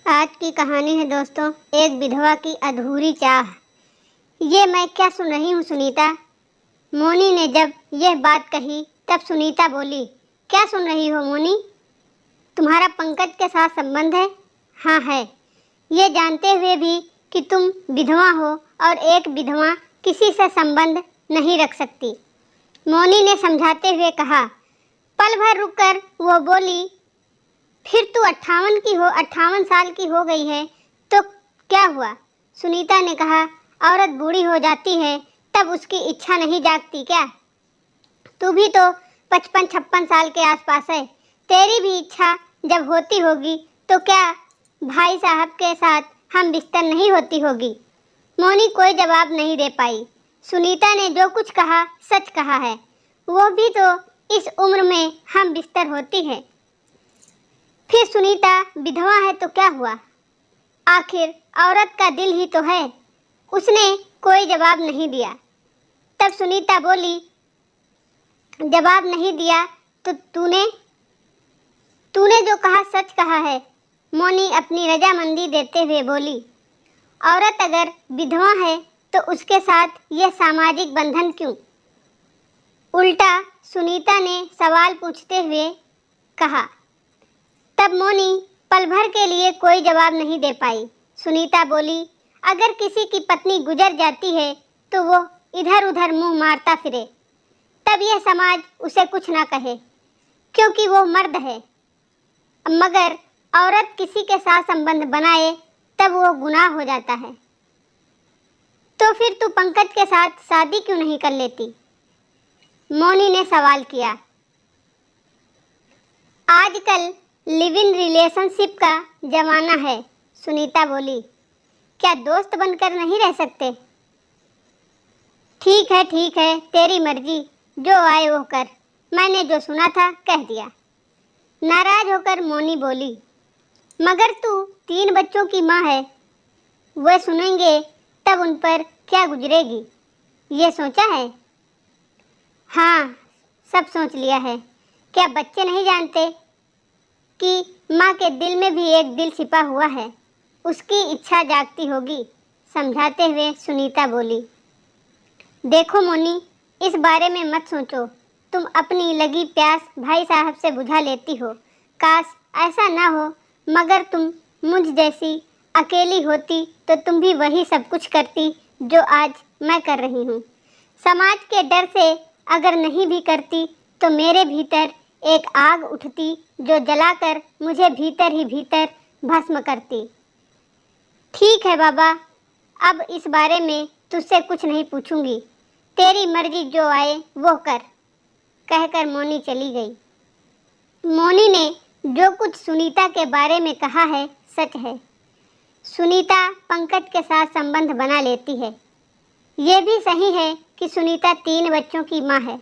आज की कहानी है दोस्तों, एक विधवा की अधूरी चाह। ये मैं क्या सुन रही हूँ सुनीता? मोनी ने जब यह बात कही तब सुनीता बोली, क्या सुन रही हो मोनी? तुम्हारा पंकज के साथ संबंध है? हाँ है। ये जानते हुए भी कि तुम विधवा हो और एक विधवा किसी से संबंध नहीं रख सकती। मोनी ने समझाते हुए कहा। पल भर रुककर वो बोली, फिर तू 58 साल की हो गई है तो क्या हुआ? सुनीता ने कहा, औरत बूढ़ी हो जाती है तब उसकी इच्छा नहीं जागती क्या? तू भी तो 55-56 साल के आसपास है। तेरी भी इच्छा जब होती होगी तो क्या भाई साहब के साथ हम बिस्तर नहीं होती होगी? मोनी कोई जवाब नहीं दे पाई। सुनीता ने जो कुछ कहा सच कहा है। वो भी तो इस उम्र में हम बिस्तर होती है। फिर सुनीता विधवा है तो क्या हुआ? आखिर औरत का दिल ही तो है। उसने कोई जवाब नहीं दिया। तब सुनीता बोली, जवाब नहीं दिया तो तूने जो कहा सच कहा है। मोनी अपनी रजामंदी देते हुए बोली, औरत अगर विधवा है तो उसके साथ यह सामाजिक बंधन क्यों? उल्टा सुनीता ने सवाल पूछते हुए कहा। तब मोनी पल भर के लिए कोई जवाब नहीं दे पाई। सुनीता बोली, अगर किसी की पत्नी गुजर जाती है तो वो इधर उधर मुंह मारता फिरे, तब यह समाज उसे कुछ ना कहे क्योंकि वो मर्द है। मगर औरत किसी के साथ संबंध बनाए तब वो गुनाह हो जाता है। तो फिर तू पंकज के साथ शादी क्यों नहीं कर लेती? मोनी ने सवाल किया। आजकल लिव इन रिलेशनशिप का जमाना है। सुनीता बोली, क्या दोस्त बनकर नहीं रह सकते? ठीक है, तेरी मर्जी, जो आए वो कर। मैंने जो सुना था कह दिया। नाराज होकर मोनी बोली, मगर तू 3 बच्चों की माँ है। वे सुनेंगे तब उन पर क्या गुजरेगी, ये सोचा है? हाँ, सब सोच लिया है। क्या बच्चे नहीं जानते कि माँ के दिल में भी एक दिल छिपा हुआ है, उसकी इच्छा जागती होगी? समझाते हुए सुनीता बोली, देखो मोनी, इस बारे में मत सोचो। तुम अपनी लगी प्यास भाई साहब से बुझा लेती हो। काश ऐसा ना हो, मगर तुम मुझ जैसी अकेली होती तो तुम भी वही सब कुछ करती जो आज मैं कर रही हूँ। समाज के डर से अगर नहीं भी करती तो मेरे भीतर एक आग उठती जो जलाकर मुझे भीतर ही भीतर भस्म करती। ठीक है बाबा, अब इस बारे में तुझसे कुछ नहीं पूछूंगी। तेरी मर्जी, जो आए वो कर, कहकर मोनी चली गई। मोनी ने जो कुछ सुनीता के बारे में कहा है सच है। सुनीता पंकज के साथ संबंध बना लेती है। ये भी सही है कि सुनीता 3 बच्चों की माँ है।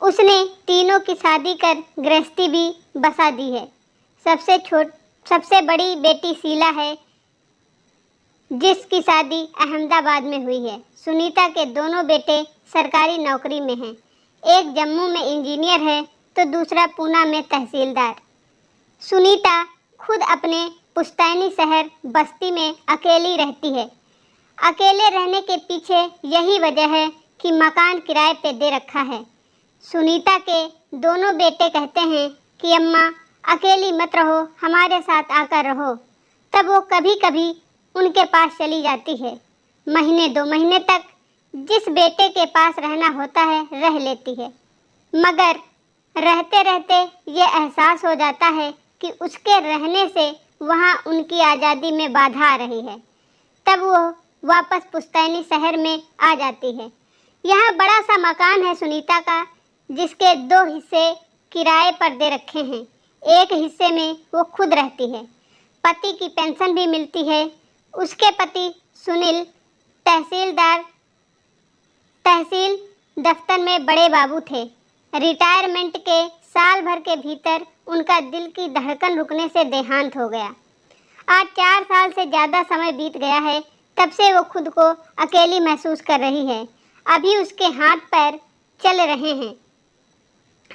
उसने तीनों की शादी कर गृहस्थी भी बसा दी है। सबसे बड़ी बेटी शीला है जिसकी शादी अहमदाबाद में हुई है। सुनीता के दोनों बेटे सरकारी नौकरी में हैं। एक जम्मू में इंजीनियर है तो दूसरा पूना में तहसीलदार। सुनीता खुद अपने पुश्तैनी शहर बस्ती में अकेली रहती है। अकेले रहने के पीछे यही वजह है कि मकान किराए पे दे रखा है। सुनीता के दोनों बेटे कहते हैं कि अम्मा अकेली मत रहो, हमारे साथ आकर रहो। तब वो कभी कभी उनके पास चली जाती है। महीने 2 महीने तक जिस बेटे के पास रहना होता है रह लेती है, मगर रहते रहते ये एहसास हो जाता है कि उसके रहने से वहाँ उनकी आज़ादी में बाधा आ रही है। तब वो वापस पुश्तैनी शहर में आ जाती है। यहाँ बड़ा सा मकान है सुनीता का, जिसके 2 हिस्से किराए पर दे रखे हैं। एक हिस्से में वो खुद रहती है। पति की पेंशन भी मिलती है। उसके पति सुनील तहसील दफ्तर में बड़े बाबू थे। रिटायरमेंट के साल भर के भीतर उनका दिल की धड़कन रुकने से देहांत हो गया। आज 4 साल से ज़्यादा समय बीत गया है तब से वो खुद को अकेली महसूस कर रही है। अभी उसके हाथ पैर चल रहे हैं।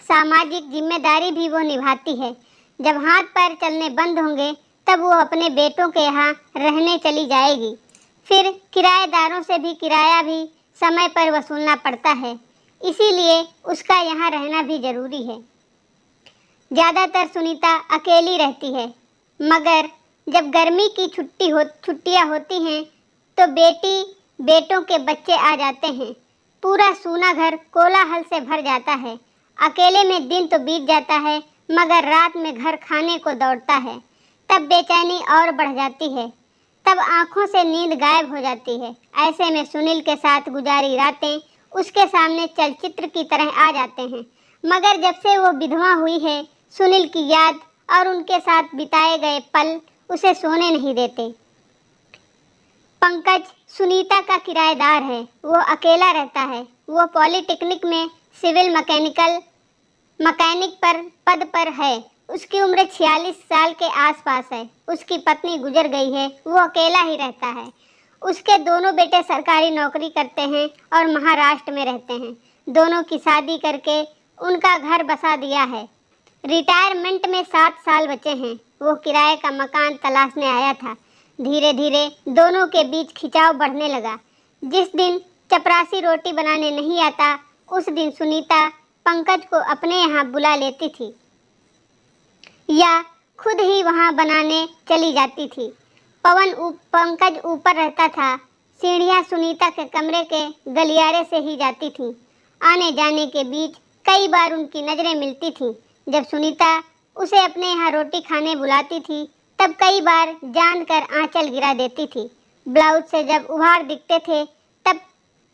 सामाजिक जिम्मेदारी भी वो निभाती है। जब हाथ पैर चलने बंद होंगे तब वो अपने बेटों के यहाँ रहने चली जाएगी। फिर किराएदारों से भी किराया भी समय पर वसूलना पड़ता है, इसीलिए उसका यहाँ रहना भी जरूरी है। ज़्यादातर सुनीता अकेली रहती है, मगर जब गर्मी की छुट्टियाँ होती हैं तो बेटों के बच्चे आ जाते हैं। पूरा सूना घर कोलाहल से भर जाता है। अकेले में दिन तो बीत जाता है, मगर रात में घर खाने को दौड़ता है। तब बेचैनी और बढ़ जाती है, तब आंखों से नींद गायब हो जाती है। ऐसे में सुनील के साथ गुजारी रातें उसके सामने चलचित्र की तरह आ जाते हैं। मगर जब से वो विधवा हुई है, सुनील की याद और उनके साथ बिताए गए पल उसे सोने नहीं देते। पंकज सुनीता का किराएदार है, वो अकेला रहता है। वो पॉलिटेक्निक में सिविल मैकेनिक पद पर है। उसकी उम्र 46 साल के आसपास है। उसकी पत्नी गुजर गई है, वो अकेला ही रहता है। उसके दोनों बेटे सरकारी नौकरी करते हैं और महाराष्ट्र में रहते हैं। दोनों की शादी करके उनका घर बसा दिया है। रिटायरमेंट में 7 साल बचे हैं। वो किराए का मकान तलाशने आया था। धीरे धीरे दोनों के बीच खिंचाव बढ़ने लगा। जिस दिन चपरासी रोटी बनाने नहीं आता, उस दिन सुनीता पंकज को अपने यहाँ बुला लेती थी या खुद ही वहाँ बनाने चली जाती थी। पंकज ऊपर रहता था। सीढ़ियाँ सुनीता के कमरे के गलियारे से ही जाती थीं। आने जाने के बीच कई बार उनकी नज़रें मिलती थीं। जब सुनीता उसे अपने यहाँ रोटी खाने बुलाती थी, तब कई बार जानकर आंचल गिरा देती थी। ब्लाउज से जब उभार दिखते थे, तब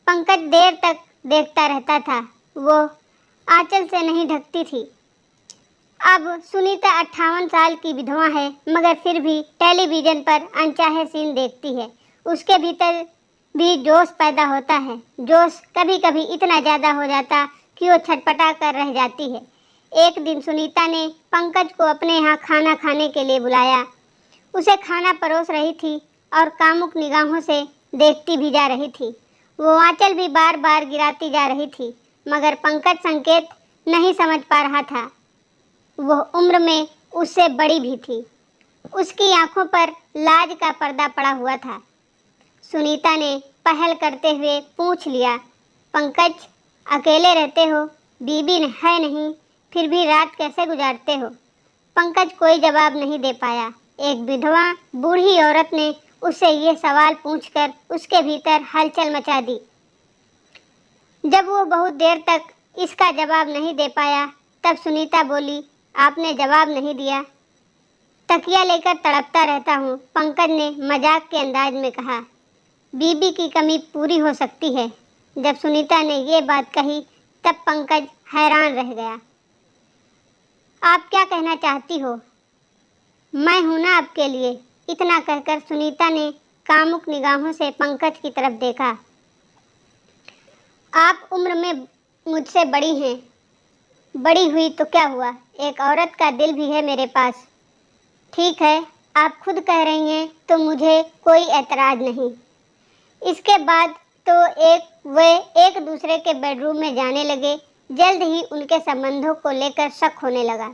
पंकज देर तक देखता रहता था। वो आंचल से नहीं ढकती थी। अब सुनीता 58 साल की विधवा है, मगर फिर भी टेलीविज़न पर अनचाहे सीन देखती है। उसके भीतर भी जोश पैदा होता है। जोश कभी कभी इतना ज़्यादा हो जाता कि वो छटपटा कर रह जाती है। एक दिन सुनीता ने पंकज को अपने यहाँ खाना खाने के लिए बुलाया। उसे खाना परोस रही थी और कामुक निगाहों से देखती भी जा रही थी। वो आंचल भी बार बार गिराती जा रही थी, मगर पंकज संकेत नहीं समझ पा रहा था। वह उम्र में उससे बड़ी भी थी। उसकी आंखों पर लाज का पर्दा पड़ा हुआ था। सुनीता ने पहल करते हुए पूछ लिया, पंकज, अकेले रहते हो? बीबी है नहीं, फिर भी रात कैसे गुजारते हो? पंकज कोई जवाब नहीं दे पाया। एक विधवा बूढ़ी औरत ने उससे ये सवाल पूछकर उसके भीतर हलचल मचा दी। जब वो बहुत देर तक इसका जवाब नहीं दे पाया, तब सुनीता बोली, आपने जवाब नहीं दिया। तकिया लेकर तड़पता रहता हूँ, पंकज ने मजाक के अंदाज में कहा। बीबी की कमी पूरी हो सकती है। जब सुनीता ने ये बात कही, तब पंकज हैरान रह गया। आप क्या कहना चाहती हो? मैं हूं ना आपके लिए। इतना कहकर सुनीता ने कामुक निगाहों से पंकज की तरफ देखा। आप उम्र में मुझसे बड़ी हैं। बड़ी हुई तो क्या हुआ, एक औरत का दिल भी है मेरे पास। ठीक है, आप खुद कह रही हैं तो मुझे कोई एतराज़ नहीं। इसके बाद तो वे एक दूसरे के बेडरूम में जाने लगे। जल्द ही उनके संबंधों को लेकर शक होने लगा,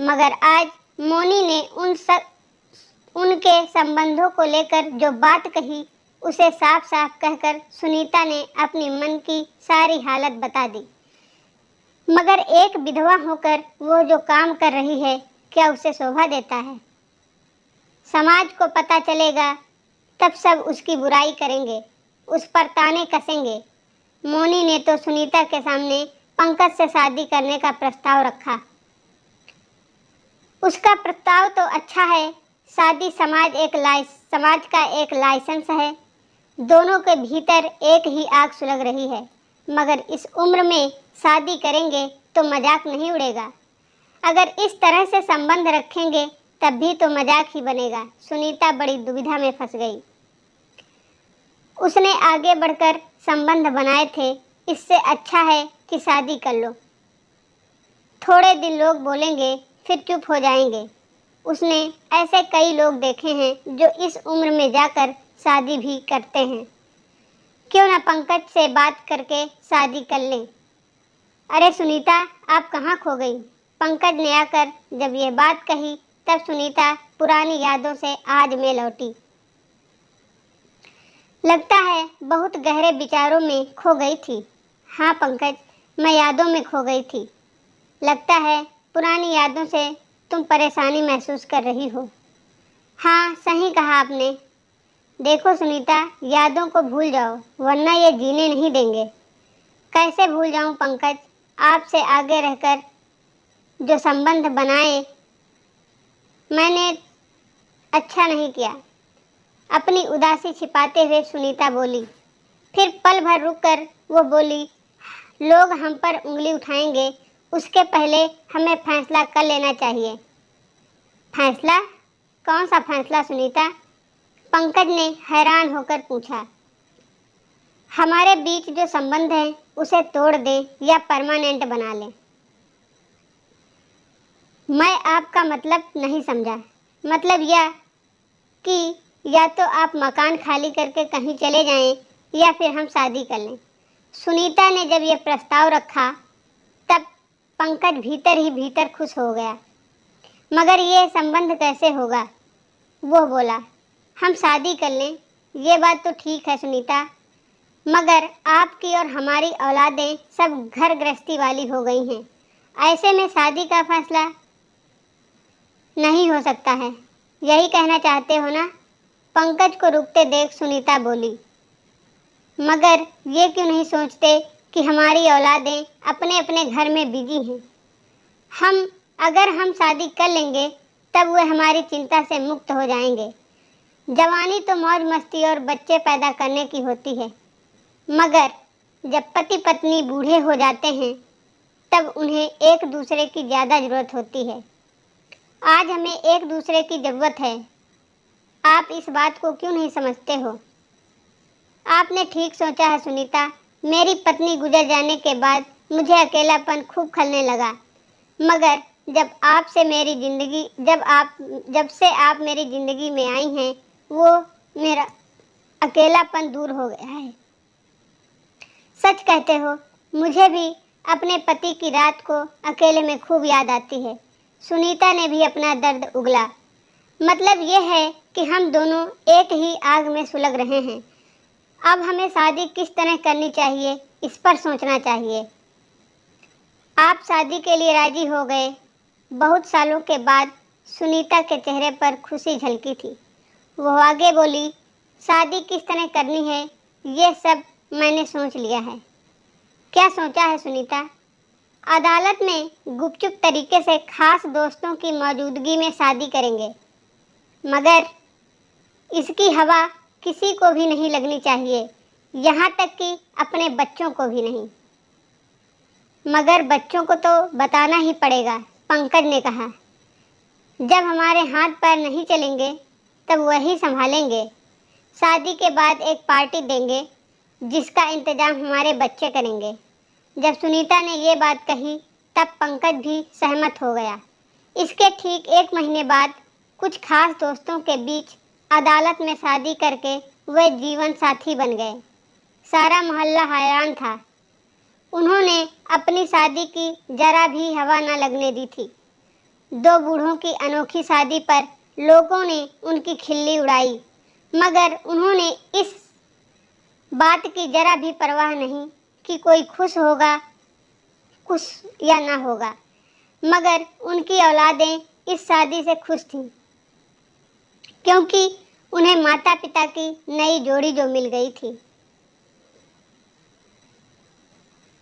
मगर आज मोनी ने उनके संबंधों को लेकर जो बात कही, उसे साफ साफ कहकर सुनीता ने अपनी मन की सारी हालत बता दी। मगर एक विधवा होकर वो जो काम कर रही है, क्या उसे शोभा देता है? समाज को पता चलेगा, तब सब उसकी बुराई करेंगे, उस पर ताने कसेंगे। मोनी ने तो सुनीता के सामने पंकज से शादी करने का प्रस्ताव रखा। उसका प्रस्ताव तो अच्छा है। शादी समाज का एक लाइसेंस है। दोनों के भीतर एक ही आग सुलग रही है, मगर इस उम्र में शादी करेंगे तो मजाक नहीं उड़ेगा। अगर इस तरह से संबंध रखेंगे, तब भी तो मजाक ही बनेगा। सुनीता बड़ी दुविधा में फंस गई। उसने आगे बढ़कर संबंध बनाए थे, इससे अच्छा है कि शादी कर लो। थोड़े दिन लोग बोलेंगे, फिर चुप हो जाएंगे। उसने ऐसे कई लोग देखे हैं जो इस उम्र में जाकर शादी भी करते हैं। क्यों ना पंकज से बात करके शादी कर लें। अरे सुनीता, आप कहाँ खो गई? पंकज ने आकर जब ये बात कही, तब सुनीता पुरानी यादों से आज मैं लौटी। लगता है बहुत गहरे विचारों में खो गई थी। हाँ पंकज, मैं यादों में खो गई थी। लगता है पुरानी यादों से तुम परेशानी महसूस कर रही हो। हाँ सही कहा आपने। देखो सुनीता, यादों को भूल जाओ वरना ये जीने नहीं देंगे। कैसे भूल जाऊं पंकज, आपसे आगे रहकर जो संबंध बनाए मैंने अच्छा नहीं किया। अपनी उदासी छिपाते हुए सुनीता बोली। फिर पल भर रुककर वो बोली, लोग हम पर उंगली उठाएंगे उसके पहले हमें फैसला कर लेना चाहिए। फैसला? कौन सा फैसला सुनीता? पंकज ने हैरान होकर पूछा। हमारे बीच जो संबंध है उसे तोड़ दें या परमानेंट बना लें। मैं आपका मतलब नहीं समझा। मतलब यह कि या तो आप मकान खाली करके कहीं चले जाएं या फिर हम शादी कर लें। सुनीता ने जब यह प्रस्ताव रखा तब पंकज भीतर ही भीतर खुश हो गया। मगर ये संबंध कैसे होगा? वो बोला, हम शादी कर लें। ये बात तो ठीक है सुनीता, मगर आपकी और हमारी औलादें सब घर गृहस्थी वाली हो गई हैं। ऐसे में शादी का फैसला नहीं हो सकता है। यही कहना चाहते हो ना? पंकज को रुकते देख सुनीता बोली। मगर ये क्यों नहीं सोचते कि हमारी औलादें अपने अपने घर में बिजी हैं। अगर हम शादी कर लेंगे तब वे हमारी चिंता से मुक्त हो जाएंगे। जवानी तो मौज मस्ती और बच्चे पैदा करने की होती है, मगर जब पति पत्नी बूढ़े हो जाते हैं तब उन्हें एक दूसरे की ज़्यादा ज़रूरत होती है। आज हमें एक दूसरे की ज़रूरत है। आप इस बात को क्यों नहीं समझते हो? आपने ठीक सोचा है सुनीता। मेरी पत्नी गुजर जाने के बाद मुझे अकेलापन खूब खलने लगा, मगर जब से आप मेरी ज़िंदगी में आई हैं वो मेरा अकेलापन दूर हो गया है। सच कहते हो, मुझे भी अपने पति की रात को अकेले में खूब याद आती है। सुनीता ने भी अपना दर्द उगला। मतलब ये है कि हम दोनों एक ही आग में सुलग रहे हैं। अब हमें शादी किस तरह करनी चाहिए इस पर सोचना चाहिए। आप शादी के लिए राजी हो गए। बहुत सालों के बाद सुनीता के चेहरे पर खुशी झलकी थी। वो आगे बोली, शादी किस तरह करनी है ये सब मैंने सोच लिया है। क्या सोचा है सुनीता? अदालत में गुपचुप तरीके से खास दोस्तों की मौजूदगी में शादी करेंगे, मगर इसकी हवा किसी को भी नहीं लगनी चाहिए, यहाँ तक कि अपने बच्चों को भी नहीं। मगर बच्चों को तो बताना ही पड़ेगा, पंकज ने कहा। जब हमारे हाथ पैर नहीं चलेंगे तब वही संभालेंगे। शादी के बाद एक पार्टी देंगे जिसका इंतजाम हमारे बच्चे करेंगे। जब सुनीता ने ये बात कही तब पंकज भी सहमत हो गया। इसके ठीक 1 महीने बाद कुछ खास दोस्तों के बीच अदालत में शादी करके वे जीवन साथी बन गए। सारा मोहल्ला हैरान था। उन्होंने अपनी शादी की जरा भी हवा न लगने दी थी। 2 बूढ़ों की अनोखी शादी पर लोगों ने उनकी खिल्ली उड़ाई, मगर उन्होंने इस बात की जरा भी परवाह नहीं कि कोई खुश या ना होगा। मगर उनकी औलादें इस शादी से खुश थीं, क्योंकि उन्हें माता पिता की नई जोड़ी जो मिल गई थी।